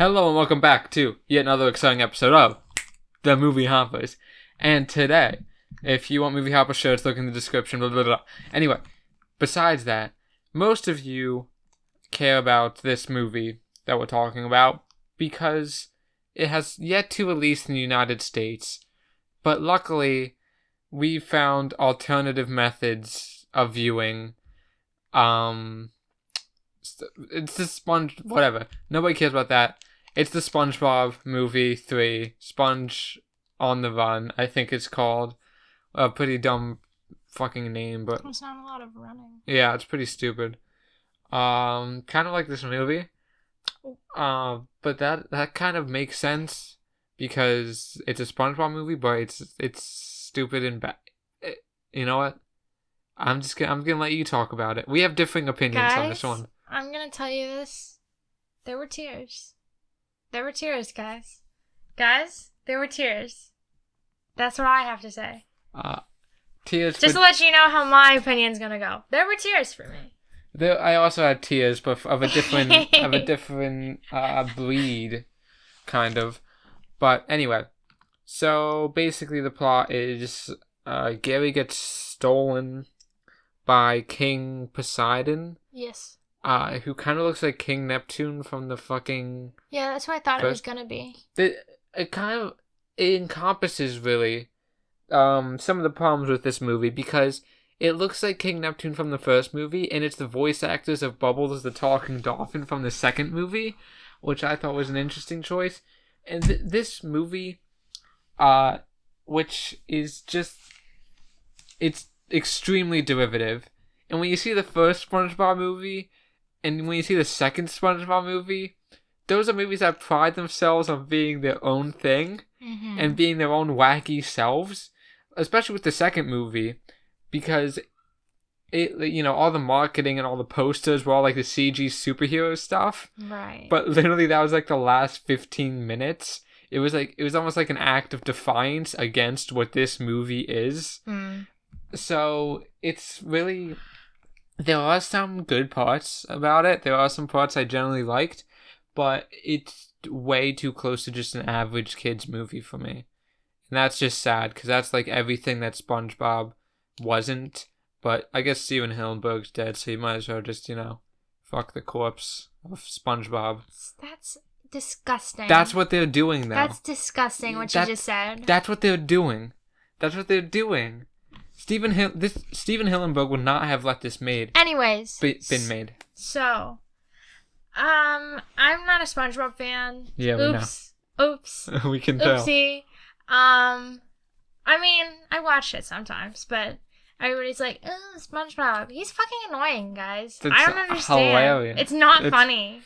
Hello and welcome back to yet another exciting episode of The Movie Hoppers. And today, if you want Movie Hopper shirts, look in the description, blah, blah, blah. Anyway, besides that, most of you care about this movie that we're talking about because it has yet to release in the United States. But luckily, we found alternative methods of viewing. It's the whatever. Nobody cares about that. It's the SpongeBob Movie 3, Sponge on the Run, I think it's called. A pretty dumb fucking name, but... There's not a lot of running. Yeah, it's pretty stupid. Kind of like this movie. But that kind of makes sense because it's a SpongeBob movie, but it's stupid and bad. You know what? I'm gonna let you talk about it. We have differing opinions on this one. I'm gonna tell you this. There were tears. There were tears, guys. Guys, there were tears. That's what I have to say. Tears. Just to let you know how my opinion's gonna go. There were tears for me. I also had tears, but of a different breed, kind of. But anyway, so basically the plot is Gary gets stolen by King Poseidon. Yes. Who kind of looks like King Neptune from the fucking... Yeah, that's what I thought it was gonna be. It encompasses, really, some of the problems with this movie, because it looks like King Neptune from the first movie, and it's the voice actors of Bubbles the Talking Dolphin from the second movie, which I thought was an interesting choice. And this movie, which is just... It's extremely derivative. And when you see the first SpongeBob movie... And when you see the second SpongeBob movie, those are movies that pride themselves on being their own thing and being their own wacky selves, especially with the second movie, because all the marketing and all the posters were all like the CG superhero stuff. Right. But literally that was like the last 15 minutes. It was almost like an act of defiance against what this movie is. So it's really... There are some good parts about it. There are some parts I generally liked, but it's way too close to just an average kid's movie for me. And that's just sad, because that's like everything that SpongeBob wasn't. But I guess Steven Hillenburg's dead, so you might as well just, fuck the corpse of SpongeBob. That's disgusting. That's what they're doing, though. That's disgusting, what you just said. That's what they're doing. That's what they're doing. Steven Hillenburg would not have let this been made. So, I'm not a SpongeBob fan. Yeah, Oops. We can tell. Oopsie. I mean, I watch it sometimes, but everybody's like, "Oh, SpongeBob, he's fucking annoying, guys." I don't understand. Hilarious. It's not funny.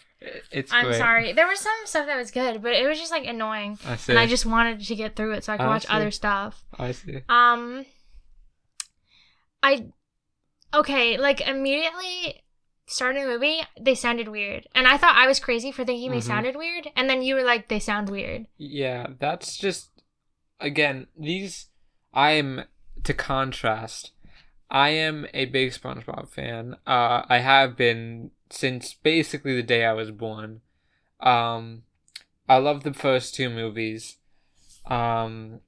I'm great. sorry. There was some stuff that was good, but it was just like annoying, I see. and I just wanted to get through it so I could watch other stuff. I see. Immediately starting the movie, they sounded weird. And I thought I was crazy for thinking they sounded weird. And then you were like, they sound weird. Yeah, that's just, again, to contrast, I am a big SpongeBob fan. I have been since basically the day I was born. I love the first two movies. But...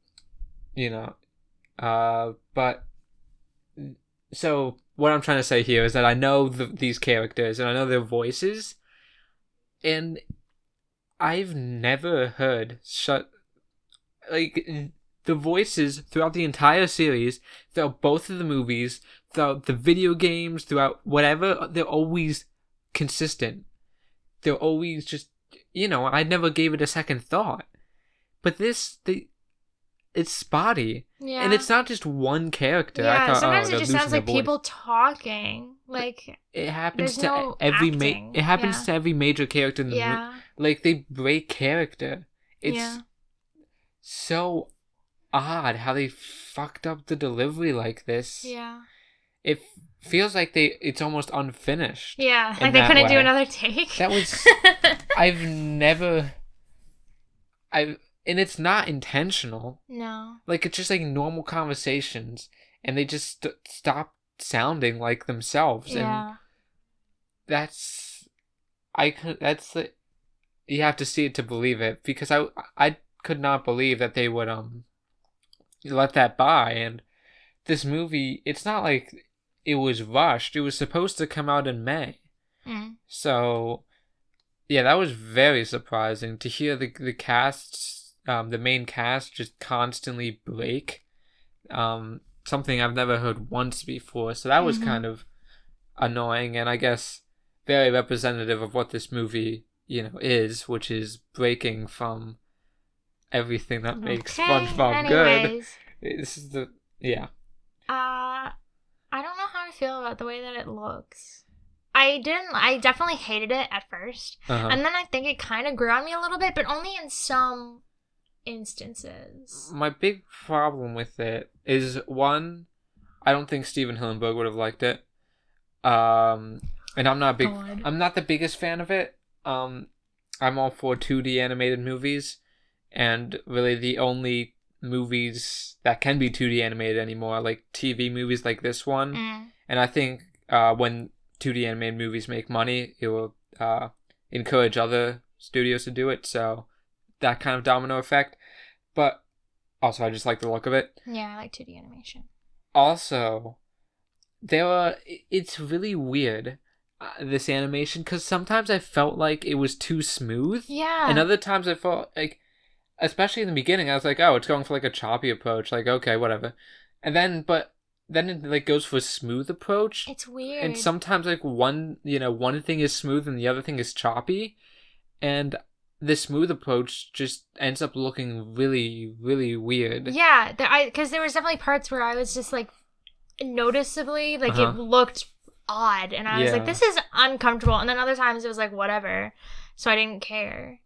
So, what I'm trying to say here is that I know these characters, and I know their voices, and I've never heard the voices throughout the entire series, throughout both of the movies, throughout the video games, throughout whatever, they're always consistent. They're always just, I never gave it a second thought. But it's spotty. Yeah. And it's not just one character. Yeah, I thought, sometimes it just sounds like people talking. Like, it happens to no every acting. It happens to every major character in the movie. Yeah. Like, they break character. It's so odd how they fucked up the delivery like this. Yeah. It feels like it's almost unfinished. Yeah, like they couldn't do another take. That was... And it's not intentional. No. Like, it's just like normal conversations, and they just stop sounding like themselves. Yeah. And that's you have to see it to believe it, because I could not believe that they would let that by. And this movie, it's not like it was rushed. It was supposed to come out in May. So yeah, that was very surprising to hear the cast, the main cast, just constantly break. Something I've never heard once before. So that was kind of annoying, and I guess very representative of what this movie, is, which is breaking from everything that makes SpongeBob good. This is yeah. I don't know how I feel about the way that it looks. I definitely hated it at first. And then I think it kind of grew on me a little bit, but only in some instances. My big problem with it is, one, I don't think Steven Hillenburg would have liked it. And I'm not the biggest fan of it. I'm all for 2D animated movies, and really the only movies that can be 2D animated anymore are like TV movies like this one. And I think when 2D animated movies make money, it will encourage other studios to do it, so that kind of domino effect. But also, I just like the look of it. Yeah, I like 2D animation. Also, it's really weird, this animation, because sometimes I felt like it was too smooth. Yeah. And other times I felt like, especially in the beginning, I was like, oh, it's going for like a choppy approach, like, okay, whatever. And then it like goes for a smooth approach. It's weird. And sometimes like one thing is smooth and the other thing is choppy. And the smooth approach just ends up looking really, really weird. Yeah, because there was definitely parts where I was just like, noticeably, like, it looked odd, and I was like, this is uncomfortable. And then other times it was like, whatever, so I didn't care.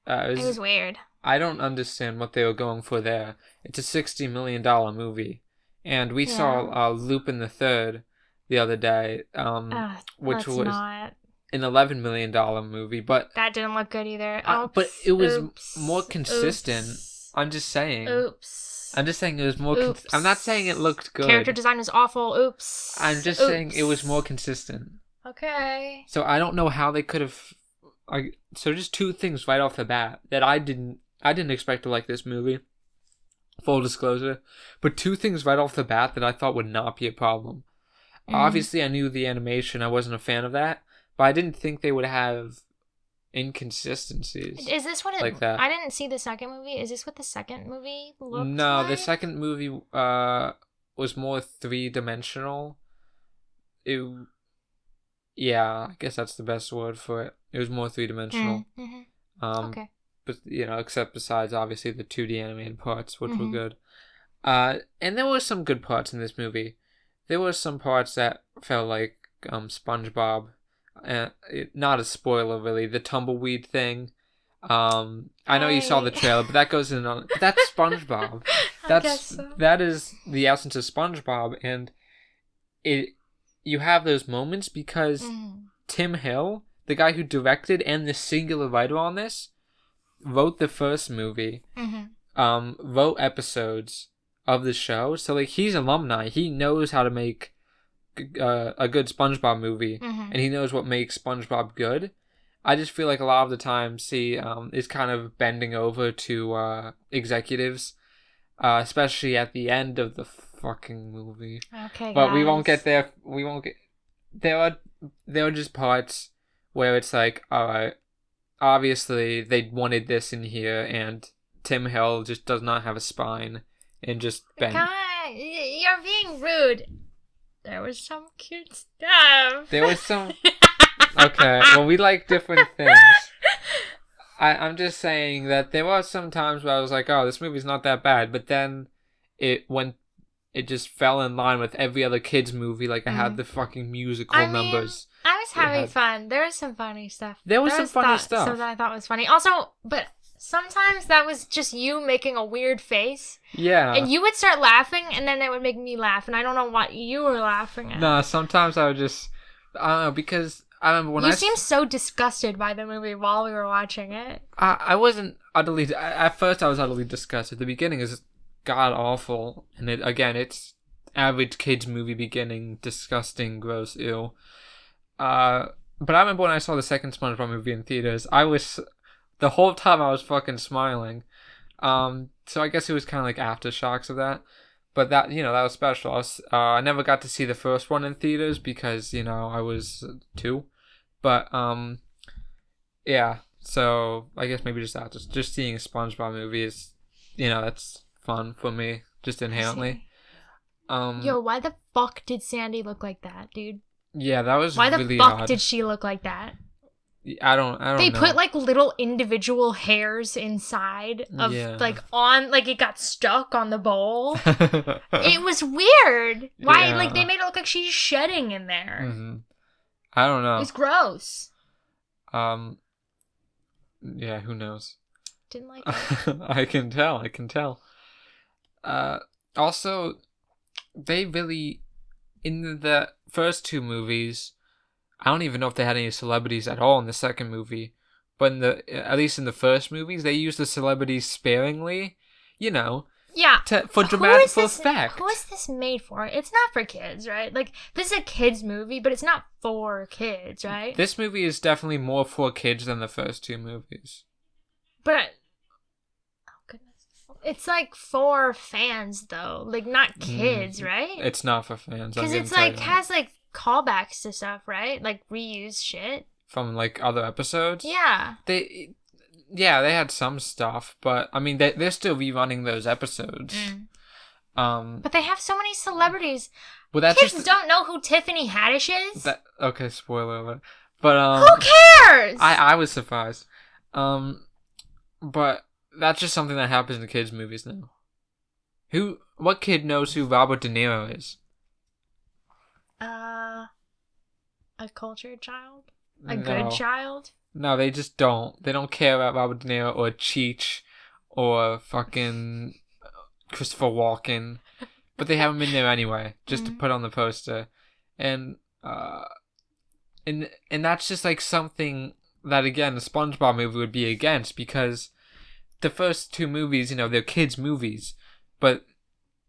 It was weird. I don't understand what they were going for there. It's a $60 million movie, and we saw Lupin the Third the other day, which was an $11 million movie, but that didn't look good either. But it was more consistent. I'm just saying. I'm just saying it was more. I'm not saying it looked good. Character design was awful. Oops. I'm just saying it was more consistent. Okay. So I don't know how they could have. So just two things right off the bat that I didn't expect to like this movie. Full disclosure, but two things right off the bat that I thought would not be a problem. Obviously, I knew the animation. I wasn't a fan of that, but I didn't think they would have inconsistencies. Is this what like that? I didn't see the second movie. Is this what the second movie looked No, like? The second movie was more 3-dimensional. Yeah, I guess that's the best word for it. It was more 3-dimensional. Okay. But except besides obviously the 2D animated parts, which were good. And there were some good parts in this movie. There were some parts that felt like SpongeBob. Not a spoiler, really. The tumbleweed thing. I know you saw the trailer, but that goes in on. But that's SpongeBob. That is the essence of SpongeBob, and you have those moments because Tim Hill, the guy who directed and the singular writer on this, wrote the first movie, wrote episodes of the show. So like he's alumni. He knows how to make a good SpongeBob movie, and he knows what makes SpongeBob good. I just feel like a lot of the times he is kind of bending over to executives, especially at the end of the fucking movie. Okay, but guys. we won't get there. There are just parts where it's like, all right, obviously they wanted this in here, and Tim Hill just does not have a spine and just bend. You're being rude. There was some cute stuff. There was some. Okay, well, we like different things. I'm just saying that there were some times where I was like, oh, this movie's not that bad, but then it just fell in line with every other kids movie. Like I had the fucking musical numbers. I was having fun. There was some funny stuff. There was some funny stuff. Something I thought was funny. Also, but sometimes that was just you making a weird face. Yeah. And you would start laughing, and then it would make me laugh, and I don't know what you were laughing at. No, sometimes I would just, I don't know, because I remember when you seemed so disgusted by the movie while we were watching it. I wasn't utterly, at first I was utterly disgusted. The beginning is god-awful, and it's average kids movie beginning, disgusting, gross, ew. But I remember when I saw the second SpongeBob movie in theaters, I was the whole time I was fucking smiling. So I guess it was kind of like aftershocks of that. But that, that was special. I never got to see the first one in theaters because, I was 2. But, yeah. So I guess maybe just that. Just seeing a SpongeBob movie is, that's fun for me, just inherently. Yo, why the fuck did Sandy look like that, dude? Yeah, that was why really the fuck odd. did she look like that? I don't know. They put like little individual hairs inside of like it got stuck on the bowl. It was weird. Why like they made it look like she's shedding in there. Mm-hmm. I don't know. It's gross. Yeah, who knows? Didn't like it. I can tell. Also, they really, in the first 2 movies, I don't even know if they had any celebrities at all in the second movie, but at least in the first movies, they used the celebrities sparingly, Yeah. for dramatic effect. Who is this made for? It's not for kids, right? Like, this is a kid's movie, but it's not for kids, right? This movie is definitely more for kids than the first 2 movies. But, oh goodness. It's like for fans, though. Like, not kids, right? It's not for fans. Because it's like, has like callbacks to stuff, right? Like, reused shit. From like other episodes? Yeah. They had some stuff, but I mean, they're still rerunning those episodes. But they have so many celebrities. Well, kids don't know who Tiffany Haddish is. Okay, spoiler alert. But who cares? I was surprised. But that's just something that happens in kids' movies now. What kid knows who Robert De Niro is? A cultured child? A good child? No, they just don't. They don't care about Robert De Niro or Cheech or fucking Christopher Walken. But they have him in there anyway, just to put on the poster. And that's just like something that, again, the SpongeBob movie would be against, because the first 2 movies, they're kids' movies, but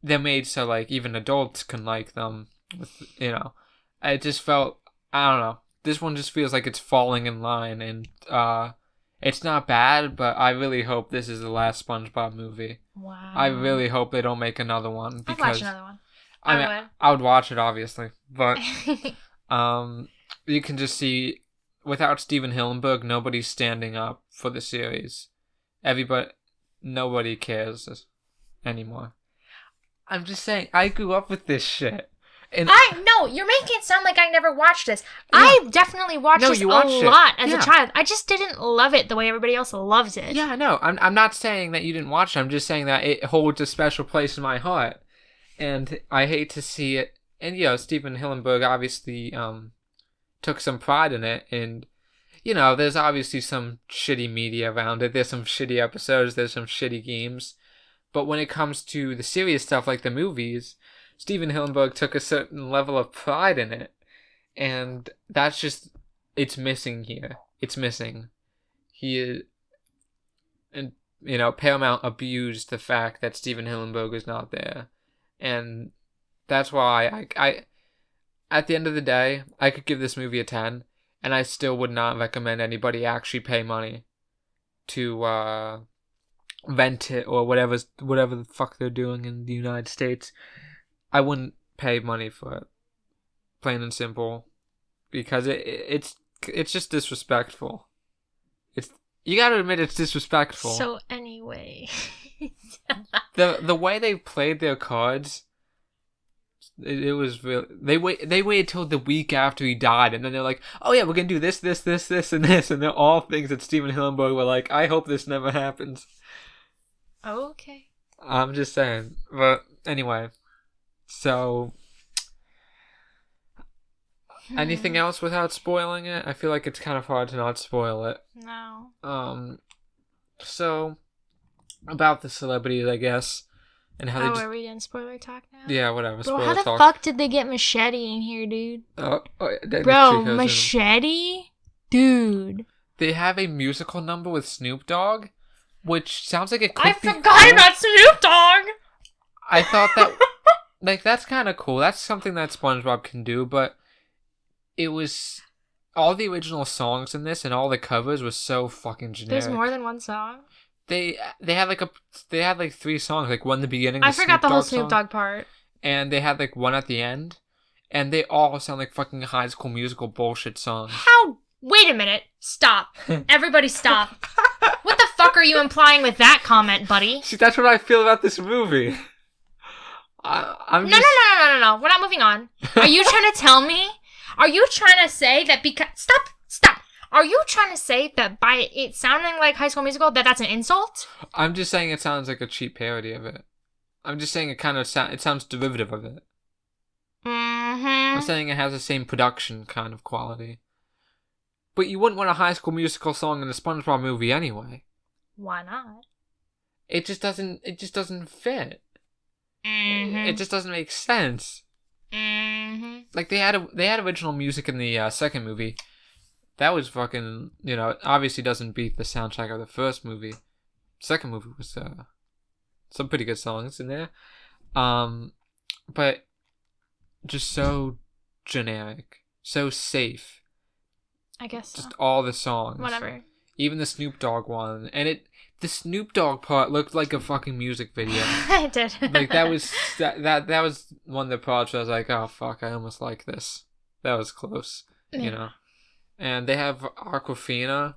they're made so like even adults can like them. It just felt, I don't know. This one just feels like it's falling in line, and it's not bad, but I really hope this is the last SpongeBob movie. Wow. I really hope they don't make another one. Because, I'd watch another one. I would watch it, obviously, but you can just see, without Steven Hillenburg, nobody's standing up for the series. Nobody cares anymore. I'm just saying, I grew up with this shit. And no, you're making it sound like I never watched this. Yeah. I definitely watched this a lot as a child. I just didn't love it the way everybody else loves it. Yeah, no, I'm not saying that you didn't watch it. I'm just saying that it holds a special place in my heart. And I hate to see it. And, Steven Hillenburg obviously took some pride in it. And, there's obviously some shitty media around it. There's some shitty episodes. There's some shitty games. But when it comes to the serious stuff like the movies, Steven Hillenburg took a certain level of pride in it, and that's just, it's missing here. It's missing. Paramount abused the fact that Steven Hillenburg is not there, and that's why I at the end of the day, I could give this movie a 10, and I still would not recommend anybody actually pay money to rent it or whatever the fuck they're doing in the United States. I wouldn't pay money for it, plain and simple, because it's just disrespectful. You gotta admit it's disrespectful. So anyway, the way they played their cards, it was real. They waited till the week after he died, and then they're like, "Oh yeah, we're gonna do this, and this," and they're all things that Steven Hillenburg were like, "I hope this never happens." Okay. I'm just saying, but anyway. So, anything else without spoiling it? I feel like it's kind of hard to not spoil it. No. So, about the celebrities, I guess, and how are we in spoiler talk now? Yeah, whatever. Bro, how the fuck did they get Machete in here, dude? Bro, Machete? Dude. They have a musical number with Snoop Dogg, which sounds like it could be forgot about Snoop Dogg! I thought that... Like, that's kind of cool. That's something that SpongeBob can do, but it was all the original songs in this and all the covers was so fucking generic. There's more than one song. They had like 3 songs, like one in the beginning. I forgot the whole Snoop Dogg part. And they had like one at the end, and they all sound like fucking High School Musical bullshit songs. How? Wait a minute. Stop. Everybody stop. What the fuck are you implying with that comment, buddy? See, that's what I feel about this movie. No. We're not moving on. Are you trying to tell me? Are you trying to say that because... Stop. Are you trying to say that by it sounding like High School Musical, that's an insult? I'm just saying it sounds like a cheap parody of it. I'm just saying it kind of it sounds derivative of it. Mm-hmm. I'm saying it has the same production kind of quality. But you wouldn't want a High School Musical song in a SpongeBob movie anyway. Why not? It just doesn't fit. Mm-hmm. It just doesn't make sense. Mm-hmm. Like they had original music in the second movie. That was fucking, obviously doesn't beat the soundtrack of the first movie. Second movie was some pretty good songs in there. But just so generic, so safe. I guess so. Just all the songs. Whatever. Even the Snoop Dogg one. And the Snoop Dogg part looked like a fucking music video. It did. Like that was one of the parts where I was like, oh fuck, I almost like this. That was close. Yeah. And they have Awkwafina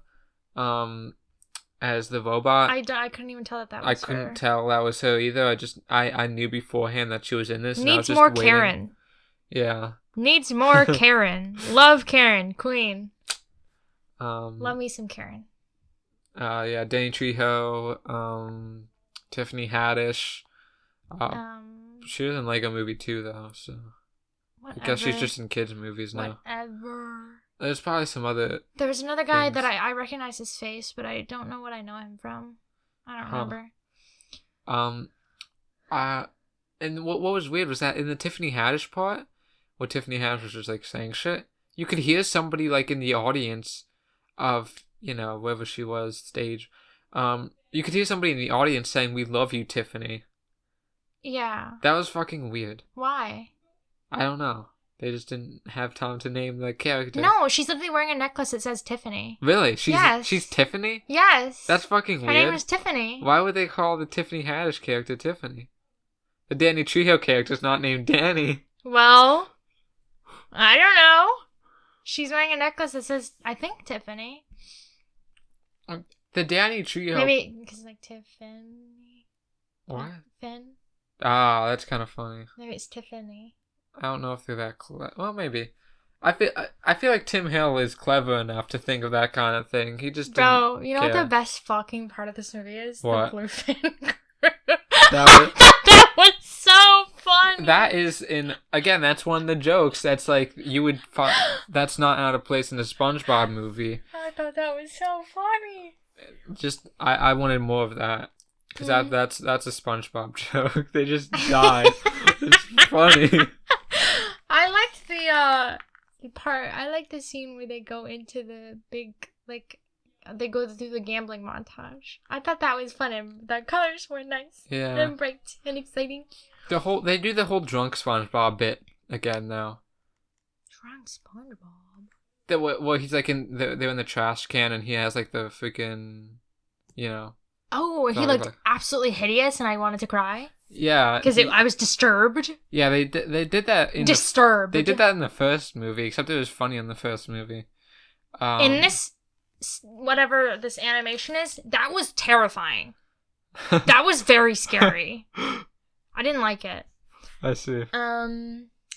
as the robot. I couldn't even tell that was her. I couldn't tell that was her either. I knew beforehand that she was in this. Needs and I was just more waiting. Karen. Yeah. Needs more Karen. Love Karen. Queen. Love me some Karen. Yeah, Danny Trejo, Tiffany Haddish. She was in Lego Movie too, though, so whatever. I guess she's just in kids' movies now. Whatever. There's probably some other. There was another guy that I recognize his face, but I don't know what I know him from. I don't remember. And what was weird was that in the Tiffany Haddish part, where Tiffany Haddish was just like saying shit, you could hear somebody like in the audience of wherever she was stage. You could hear somebody in the audience saying, "We love you, Tiffany." Yeah. That was fucking weird. Why? I don't know. They just didn't have time to name the character. No, she's literally wearing a necklace that says Tiffany. Really? Yes. She's Tiffany? Yes. That's fucking weird. Her name is Tiffany. Why would they call the Tiffany Haddish character Tiffany? The Danny Trejo character's not named Danny. Well, I don't know. She's wearing a necklace that says, I think, Tiffany. The Danny Trejo... Maybe because like Tiffany. What? Finn. Ah, that's kind of funny. Maybe it's Tiffany. I don't know if they're that clever. Well, maybe. I feel like Tim Hill is clever enough to think of that kind of thing. He just Bro, you know what the best fucking part of this movie is? What? The blue fin. That was so funny. That is again, that's one of the jokes that's like you would find that's not out of place in the SpongeBob movie. I thought that was so funny. Just I wanted more of that. Because that's a SpongeBob joke. They just died. It's funny. I liked the part. I like the scene where they go into the big, like, they go through the gambling montage. I thought that was fun and the colors were nice. Yeah. And bright and exciting. They do the whole drunk SpongeBob bit again now. Drunk SpongeBob? Well, he's like they're in the trash can and he has like the freaking, Oh, he looked absolutely hideous and I wanted to cry. Yeah. Because I was disturbed. Yeah, they did that in Disturbed. They did that in the first movie, except it was funny in the first movie. In this, whatever this animation is, that was terrifying. That was very scary. I didn't like it. I see.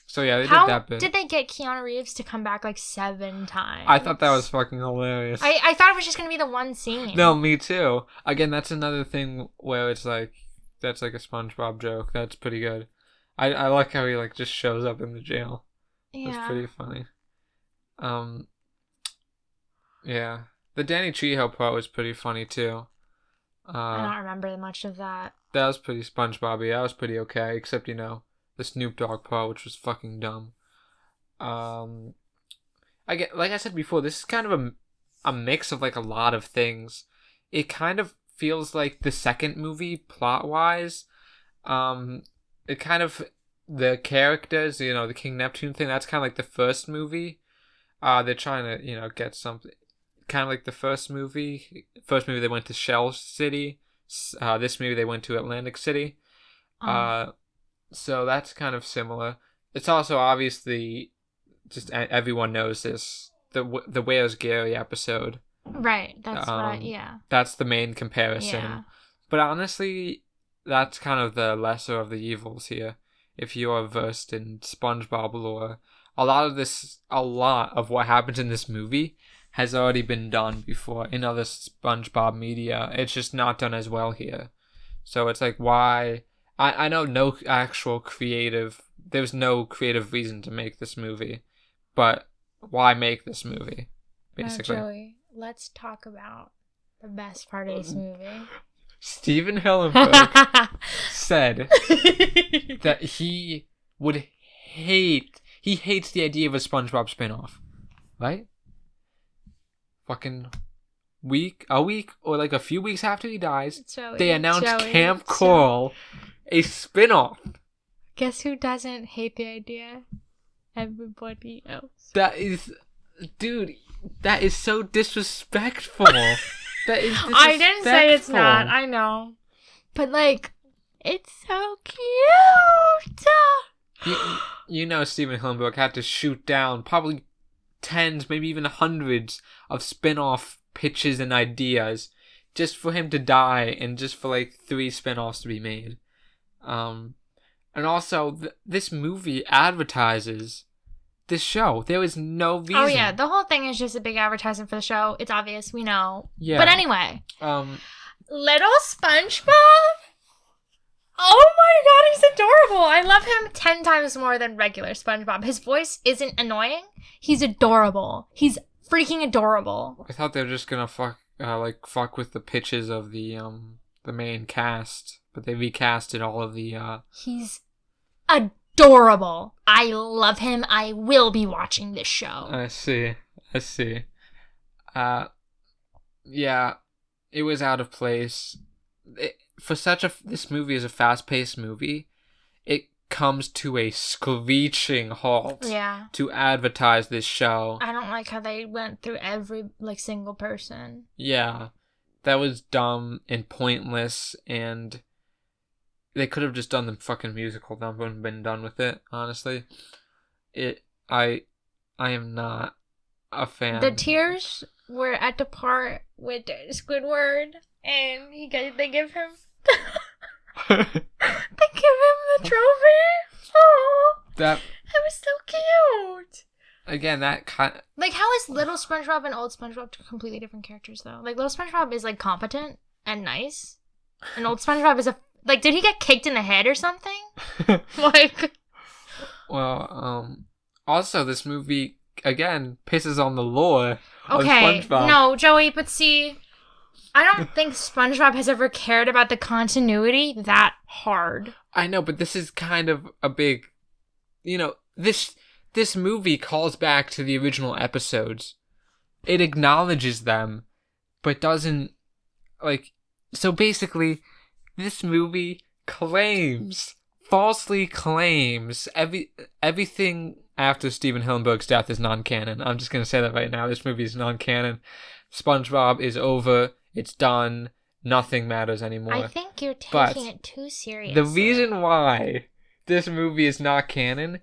So yeah, they did that bit. How did they get Keanu Reeves to come back like 7 times? I thought that was fucking hilarious. I thought it was just going to be the one scene. No, me too. Again, that's another thing where it's like, that's like a SpongeBob joke. That's pretty good. I like how he like just shows up in the jail. Yeah. That's pretty funny. Yeah. The Danny Trejo part was pretty funny too. I don't remember much of that. That was pretty SpongeBob-y. That was pretty okay, except, the Snoop Dogg part, which was fucking dumb. Like I said before, this is kind of a mix of like a lot of things. It kind of feels like the second movie plot wise. It kind of the characters, the King Neptune thing. That's kind of like the first movie. They're trying to, get something. Kind of like the first movie. First movie they went to Shell City. This movie they went to Atlantic City. So that's kind of similar. It's also obviously, just everyone knows this, the Where's Gary episode. Right. That's yeah. That's the main comparison. Yeah. But honestly, that's kind of the lesser of the evils here. If you are versed in SpongeBob lore, a lot of what happens in this movie has already been done before in other SpongeBob media. It's just not done as well here. So it's like, why? I know there's no creative reason to make this movie, but why make this movie, basically? Now, Joey, let's talk about the best part of this movie. Steven Hillenburg said that he hates the idea of a SpongeBob spinoff, right? Fucking a week or like a few weeks after he dies, they announced Camp Coral, a spinoff. Guess who doesn't hate the idea? Everybody else. That is so disrespectful. That is disrespectful. I didn't say it's not. I know, but like, it's so cute. Steven Hillenburg had to shoot down probably tens, maybe even hundreds of spin-off pitches and ideas just for him to die and just for like 3 spin-offs to be made. And also, this movie advertises this show. There is no reason. Oh yeah, the whole thing is just a big advertisement for the show. It's obvious, we know. Yeah. But anyway, little SpongeBob. Oh my god, he's adorable. I love him 10 times more than regular SpongeBob. His voice isn't annoying. He's adorable. He's freaking adorable. I thought they were just gonna fuck with the pitches of the main cast, but they recasted all of the. He's adorable. I love him. I will be watching this show. I see. Yeah, it was out of place. This movie is a fast-paced movie. It comes to a screeching halt. Yeah. To advertise this show. I don't like how they went through every single person. Yeah, that was dumb and pointless, and they could have just done the fucking musical. Then wouldn't have been done with it. Honestly, I am not a fan. The tears were at the part with Squidward, and they give him. They give him the trophy. Oh, that was so cute. Again, that kind of... Like, how is little SpongeBob and old SpongeBob completely different characters, though? Like, little SpongeBob is, like, competent and nice. And old SpongeBob is like, did he get kicked in the head or something? Like... Well, also, this movie, again, pisses on the lore of SpongeBob. No, Joey, but see... I don't think SpongeBob has ever cared about the continuity that hard. I know, but this is kind of a big... This movie calls back to the original episodes. It acknowledges them, but doesn't... So basically, this movie falsely claims everything after Steven Hillenburg's death is non-canon. I'm just going to say that right now. This movie is non-canon. SpongeBob is over. It's done. Nothing matters anymore. I think you're taking it too seriously. The reason why this movie is not canon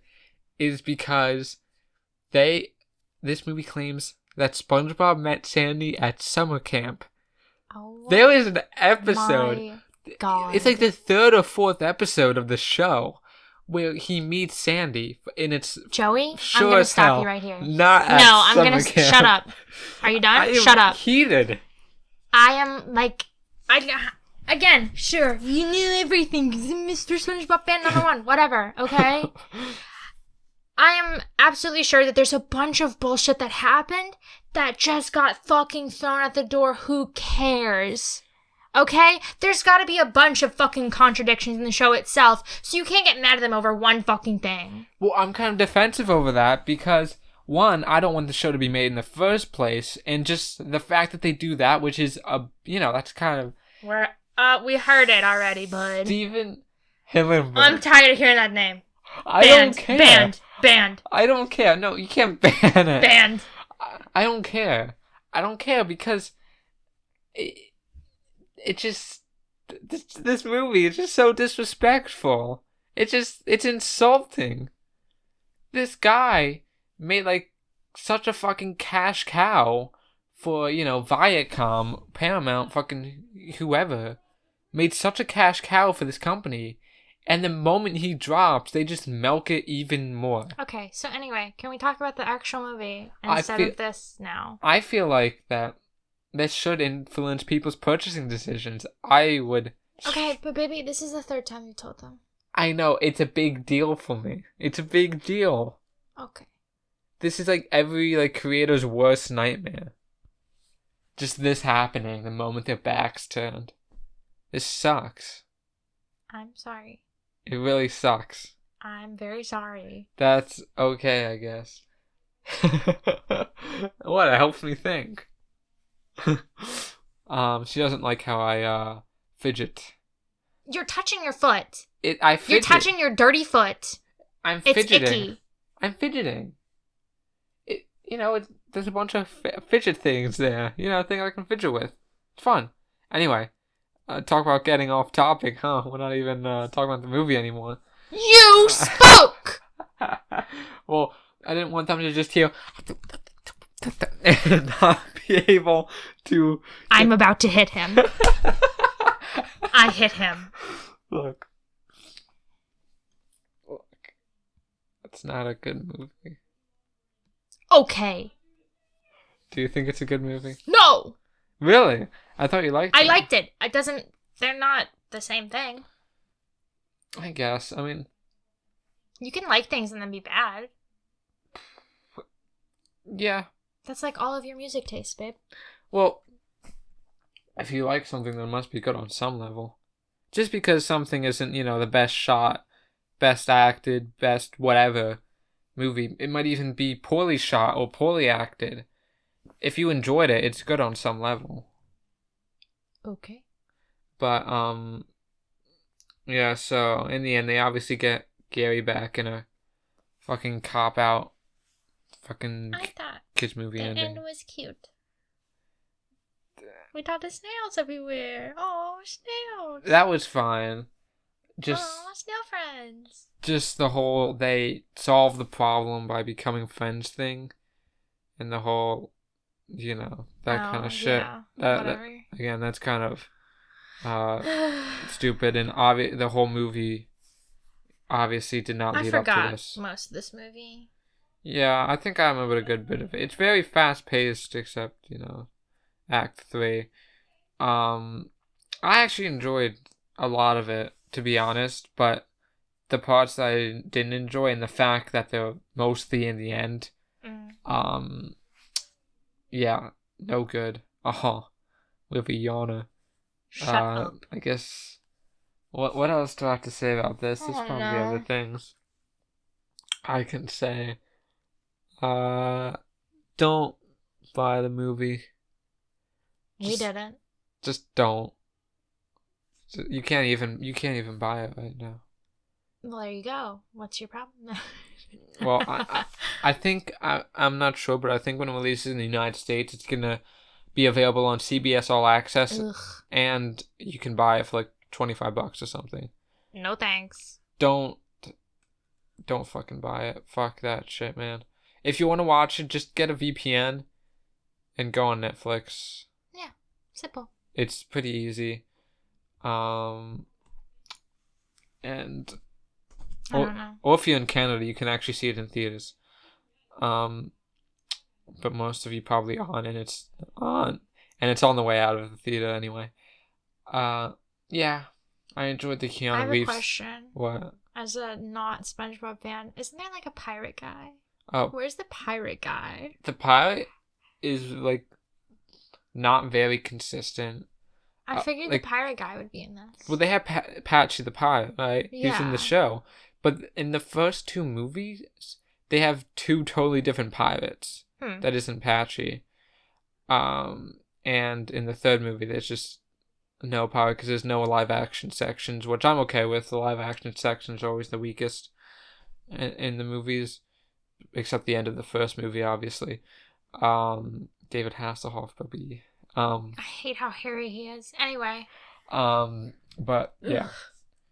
is because this movie claims that SpongeBob met Sandy at summer camp. Oh, there is an episode. My God. It's like the 3rd or 4th episode of the show where he meets Sandy, and it's Joey. Sure I'm gonna as stop hell you right here. Not at no, I'm summer gonna camp. shut up. Are you done? Shut up. Heated. I am again. Sure, you knew everything, Mr. SpongeBob fan #1. Whatever. Okay. I am absolutely sure that there's a bunch of bullshit that happened that just got fucking thrown at the door. Who cares? Okay? There's gotta be a bunch of fucking contradictions in the show itself, so you can't get mad at them over one fucking thing. Well, I'm kind of defensive over that because, one, I don't want the show to be made in the first place, and just the fact that they do that, which is, that's kind of... We heard it already, bud. Steven Hillenburg. I'm tired of hearing that name. I don't care. Banned. I don't care. No, you can't ban it. Banned. I don't care. I don't care because it just this movie is just so disrespectful. It's insulting. This guy made like such a fucking cash cow for, Viacom, Paramount, fucking whoever made such a cash cow for this company. And the moment he drops, they just milk it even more. Okay, so anyway, can we talk about the actual movie instead of this now? I feel like that this should influence people's purchasing decisions. I would... Okay, but baby, this is the third time you told them. I know, it's a big deal for me. It's a big deal. Okay. This is like every creator's worst nightmare. Just this happening the moment their back's turned. This sucks. I'm sorry. It really sucks. I'm very sorry. That's okay, I guess. What? It helps me think. She doesn't like how I fidget. You're touching your foot. I fidget. You're touching your dirty foot. I'm fidgeting. It's icky. I'm fidgeting. There's a bunch of fidget things there. Things I can fidget with. It's fun. Anyway. Talk about getting off topic, huh? We're not even talking about the movie anymore. You spoke! Well, I didn't want them to just hear and not be able to... I'm about to hit him. I hit him. Look. It's not a good movie. Okay. Do you think it's a good movie? No! Really? I thought you liked it. I liked it. They're not the same thing. I guess. I mean... You can like things and then be bad. Yeah. That's like all of your music tastes, babe. Well, if you like something, then it must be good on some level. Just because something isn't, the best shot, best acted, best whatever movie, it might even be poorly shot or poorly acted. If you enjoyed it, it's good on some level. Okay. But, yeah, so in the end, they obviously get Gary back in a fucking cop-out fucking kids movie ending. And it was cute. We thought the snails everywhere. Oh, snails. That was fine. Oh, snail friends. Just the whole, they solve the problem by becoming friends thing. And the whole, that kind of shit. Yeah, whatever. Again, that's kind of stupid. And the whole movie obviously did not lead up to this. I forgot most of this movie. Yeah, I think I remember a good bit of it. It's very fast-paced, except, Act 3. I actually enjoyed a lot of it, to be honest, but the parts that I didn't enjoy and the fact that they're mostly in the end, yeah, no good. With a yawner. Shut up. I guess, what else do I have to say about this? There's probably other things I can say. Don't buy the movie. We didn't. Just don't. You can't even buy it right now. Well, there you go. What's your problem? Well, I think I'm not sure, but I think when it releases in the United States, it's gonna be available on CBS All Access, and you can buy it for like $25 or something. No thanks. Don't fucking buy it. Fuck that shit, man. If you want to watch it, just get a VPN and go on Netflix. Yeah, simple. It's pretty easy. And I don't know. Or if you're in Canada, you can actually see it in theaters. But most of you probably aren't, and it's on the way out of the theater anyway. Yeah, I enjoyed the Keanu Reeves. I have a question. What? As a not SpongeBob fan, isn't there like a pirate guy? Oh, where's the pirate guy? The pirate is like not very consistent. I figured the pirate guy would be in this. Well, they have Patchy the pirate, right? Yeah. He's in the show. But in the first two movies, they have two totally different pirates. That isn't Patchy. And in the third movie, there's just no pirate because there's no live action sections, which I'm okay with. The live action sections are always the weakest. in the movies, except the end of the first movie, obviously. David Hasselhoff, baby. I hate how hairy he is. Anyway. But yeah.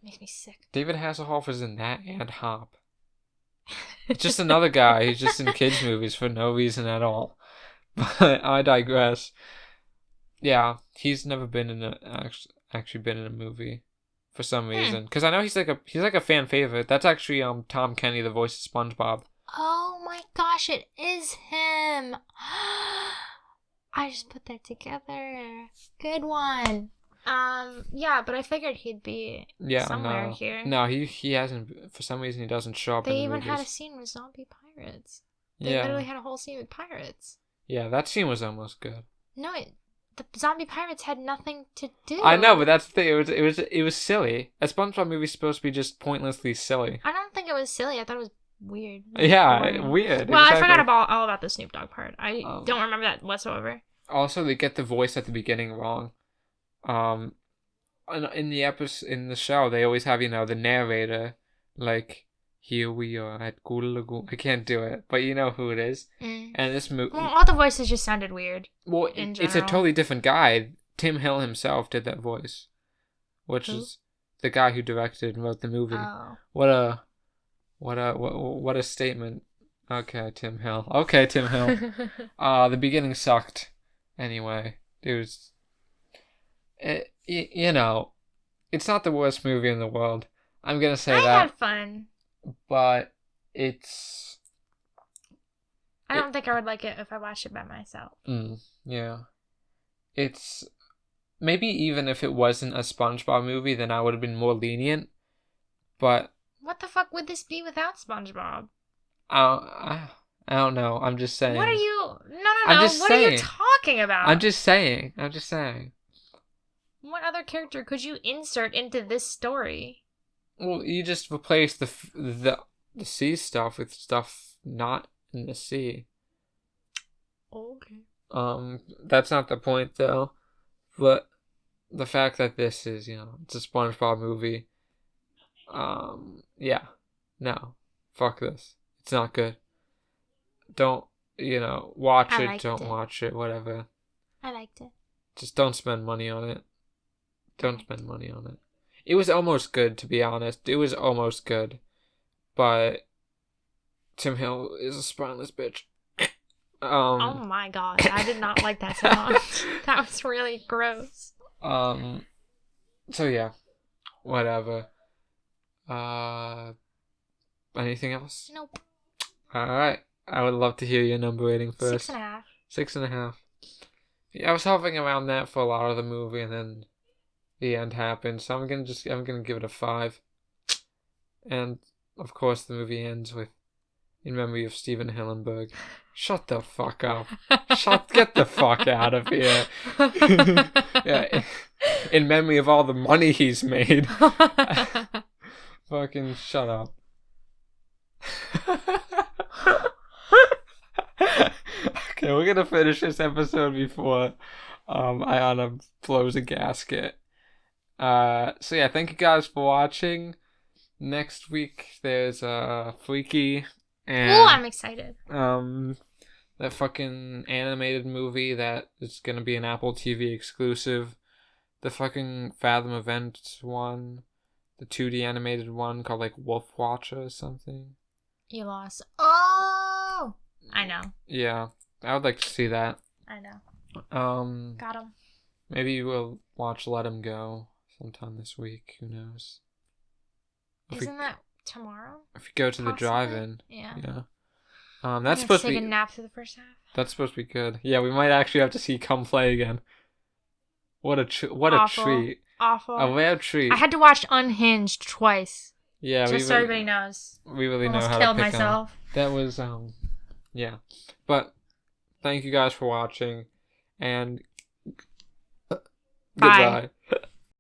Makes me sick. David Hasselhoff is in that and Hop. It's just another guy who's just in kids' movies for no reason at all. But I digress. Yeah, he's never been in actually been in a movie for some reason. Because I know he's like a fan favorite. That's actually Tom Kenny, the voice of SpongeBob. Oh my gosh, it is him. I just put that together. Good one. Yeah, but I figured he'd be somewhere here. No, he hasn't. For some reason, he doesn't show up. They in the even had a movies. Scene with zombie pirates. They literally had a whole scene with pirates. Yeah, that scene was almost good. No, the zombie pirates had nothing to do. I know, but that's the thing. It was silly. A SpongeBob movie's supposed to be just pointlessly silly. I don't think it was silly. I thought it was weird. Yeah, weird. Well, exactly. I forgot all about the Snoop Dogg part. I don't remember that whatsoever. Also, they get the voice at the beginning wrong. In the show, they always have, the narrator, like, here we are at Gula Lagoon. I can't do it, but you know who it is. And this movie... Well, all the voices just sounded weird. Well, it's a totally different guy. Tim Hill himself did that voice, which is the guy who directed and wrote the movie. Oh. What a statement. Okay, Tim Hill. The beginning sucked. Anyway, it was... it's not the worst movie in the world. I'm gonna say that. I had fun. But it's... I don't think I would like it if I watched it by myself. Yeah. It's... Maybe even if it wasn't a SpongeBob movie, then I would have been more lenient. But... What the fuck would this be without SpongeBob? I don't know. I'm just saying. What are you... No. What are you talking about? I'm just saying. What other character could you insert into this story? Well, you just replace the sea stuff with stuff not in the sea. Okay. That's not the point though. But the fact that this is, it's a SpongeBob movie. Yeah. No. Fuck this. It's not good. Don't, watch it, don't watch it, whatever. I liked it. Just don't spend money on it. Don't spend money on it. It was almost good, to be honest. It was almost good. But Tim Hill is a spineless bitch. Oh my god. I did not like that song. That was really gross. So yeah. Whatever. Anything else? Nope. Alright. I would love to hear your number rating first. 6.5. 6.5. Yeah, I was hovering around that for a lot of the movie, and then the end happened, so I'm gonna give it a 5. And of course the movie ends with in memory of Steven Hillenburg. Shut the fuck up. Get the fuck out of here. Yeah, in memory of all the money he's made. Fucking shut up. Okay, we're gonna finish this episode before Ayana blows a gasket. So yeah, thank you guys for watching. Next week there's Freaky and I'm excited. That fucking animated movie that is gonna be an Apple TV exclusive. The fucking Fathom Events one, the 2D animated one called like Wolf Watcher or something. You lost. Oh, I know. Yeah, I would like to see that. I know. Got him. Maybe we'll watch Let Him Go sometime this week. Who knows? Isn't that tomorrow? If you go to the drive-in. Yeah. That's supposed to be... take a nap for the first half. That's supposed to be good. Yeah, we might actually have to see Come Play again. What a treat. Awful. A rare treat. I had to watch Unhinged twice. Yeah, just so everybody knows. We really know how to killed pick myself. on. That was yeah. But thank you guys for watching, and Bye. goodbye.